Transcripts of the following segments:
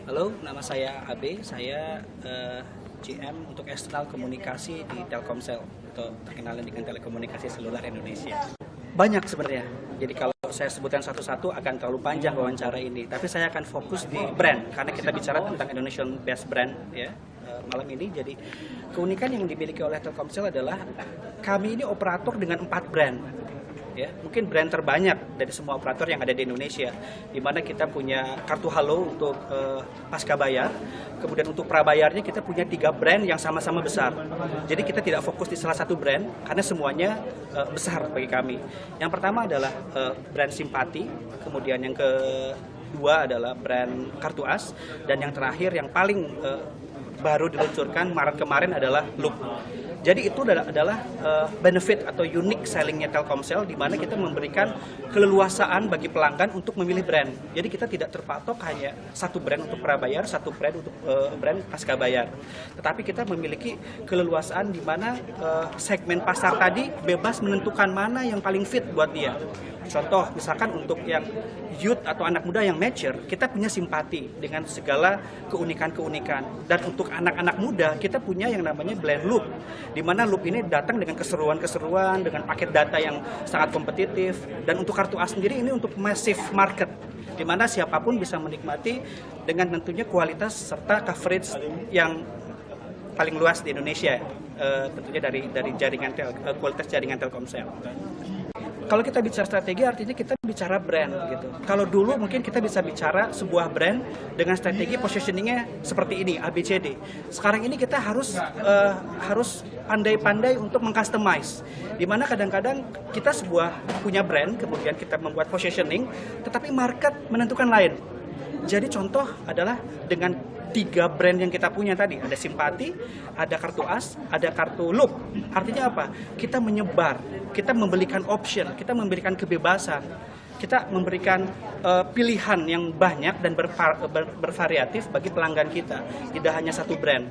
Halo, nama saya Abe. Saya GM untuk eksternal komunikasi di Telkomsel atau terkenal dengan telekomunikasi seluler Indonesia. Banyak sebenarnya. Jadi kalau saya sebutkan satu-satu akan terlalu panjang wawancara ini. Tapi saya akan fokus di brand karena kita bicara tentang Indonesian Best Brand ya malam ini. Jadi keunikan yang dimiliki oleh Telkomsel adalah kami ini operator dengan 4 brand. Ya, mungkin brand terbanyak dari semua operator yang ada di Indonesia, di mana kita punya kartu halo untuk pasca bayar, kemudian untuk prabayarnya kita punya 3 brand yang sama-sama besar. Jadi kita tidak fokus di salah satu brand karena semuanya besar bagi kami. Yang pertama adalah brand Simpati, kemudian yang kedua adalah brand Kartu As, dan yang terakhir yang paling baru diluncurkan Maret kemarin adalah Loop. Jadi itu adalah benefit atau unique sellingnya Telkomsel, di mana kita memberikan keleluasaan bagi pelanggan untuk memilih brand. Jadi kita tidak terpatok hanya satu brand untuk prabayar, satu brand untuk brand pasca bayar. Tetapi kita memiliki keleluasaan di mana segmen pasar tadi bebas menentukan mana yang paling fit buat dia. Contoh, misalkan untuk yang youth atau anak muda yang mature, kita punya Simpati dengan segala keunikan-keunikan. Dan untuk anak-anak muda, kita punya yang namanya Blend Loop, di mana Loop ini datang dengan keseruan-keseruan, dengan paket data yang sangat kompetitif. Dan untuk Kartu A sendiri ini untuk massive market, di mana siapapun bisa menikmati dengan tentunya kualitas serta coverage yang paling luas di Indonesia, tentunya dari jaringan kualitas jaringan Telkomsel. Kalau kita bicara strategi, artinya kita bicara brand gitu. Kalau dulu mungkin kita bisa bicara sebuah brand dengan strategi positioningnya seperti ini, ABCD. Sekarang ini kita harus pandai-pandai untuk mengcustomize. Dimana kadang-kadang kita punya brand, kemudian kita membuat positioning, tetapi market menentukan lain. Jadi contoh adalah dengan 3 brand yang kita punya tadi, ada Simpati, ada Kartu As, ada Kartu Loop. Artinya apa? Kita menyebar, kita memberikan option, kita memberikan kebebasan, kita memberikan pilihan yang banyak dan bervariatif bagi pelanggan kita, tidak hanya satu brand.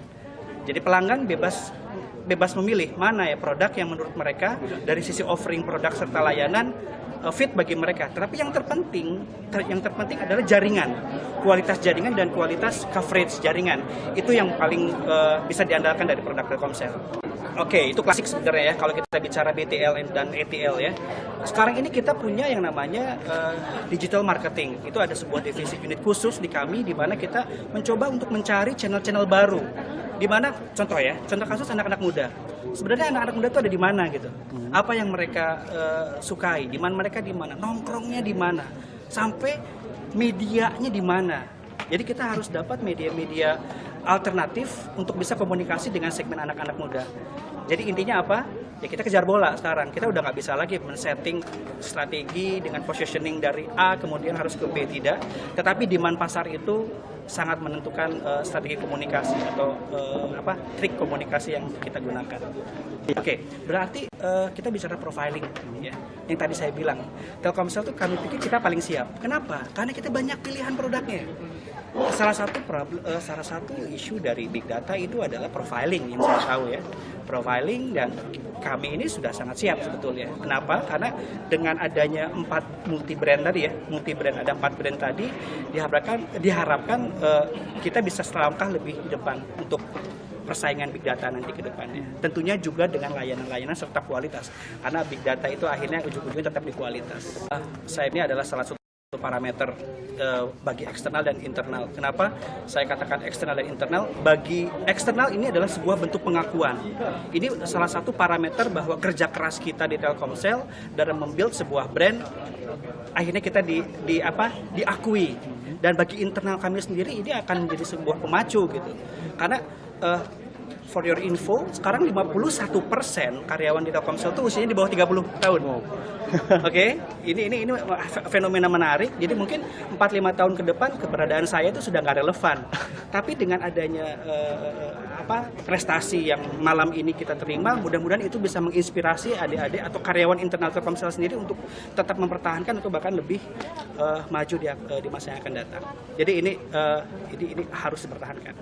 Jadi pelanggan bebas memilih mana ya produk yang menurut mereka dari sisi offering produk serta layanan fit bagi mereka. Tetapi yang terpenting adalah jaringan, kualitas jaringan dan kualitas coverage jaringan. Itu yang paling bisa diandalkan dari produk Telkomsel. Oke, itu klasik sebenarnya ya kalau kita bicara BTL dan ETL ya. Sekarang ini kita punya yang namanya digital marketing. Itu ada sebuah divisi unit khusus di kami, di mana kita mencoba untuk mencari channel-channel baru. Di mana contoh kasus anak-anak muda. Sebenarnya anak-anak muda itu ada di mana gitu? Apa yang mereka sukai? Di mana mereka nongkrongnya di mana? Sampai medianya di mana? Jadi kita harus dapat media-media alternatif untuk bisa komunikasi dengan segmen anak-anak muda. Jadi intinya apa? Ya kita kejar bola sekarang. Kita udah nggak bisa lagi men-setting strategi dengan positioning dari A kemudian harus ke B, tidak. Tetapi demand pasar itu sangat menentukan strategi komunikasi atau trik komunikasi yang kita gunakan. Oke, berarti kita bicara profiling ya. Yang tadi saya bilang, Telkomsel tuh kami pikir kita paling siap. Kenapa? Karena kita banyak pilihan produknya. Salah satu isu dari big data itu adalah profiling yang saya tahu ya. Profiling, dan kami ini sudah sangat siap sebetulnya. Kenapa? Karena dengan adanya 4 multi brand tadi ya, ada 4 brand tadi, diharapkan kita bisa selangkah lebih di depan untuk persaingan big data nanti ke depannya. Tentunya juga dengan layanan-layanan serta kualitas. Karena big data itu akhirnya ujung-ujungnya tetap di kualitas. Saya ini adalah salah satu parameter bagi eksternal dan internal. Kenapa saya katakan eksternal dan internal? Bagi eksternal ini adalah sebuah bentuk pengakuan. Ini salah satu parameter bahwa kerja keras kita di Telkomsel dalam membuild sebuah brand, akhirnya kita diakui. Dan bagi internal kami sendiri ini akan menjadi sebuah pemacu gitu. Karena for your info, sekarang 51% karyawan di Telkomsel itu usianya di bawah 30 tahun. Oke, ini fenomena menarik. Jadi mungkin 4-5 tahun ke depan keberadaan saya itu sudah nggak relevan. Tapi dengan adanya prestasi yang malam ini kita terima, mudah-mudahan itu bisa menginspirasi adik-adik atau karyawan internal Telkomsel sendiri untuk tetap mempertahankan atau bahkan lebih maju di masa yang akan datang. Jadi ini harus dipertahankan.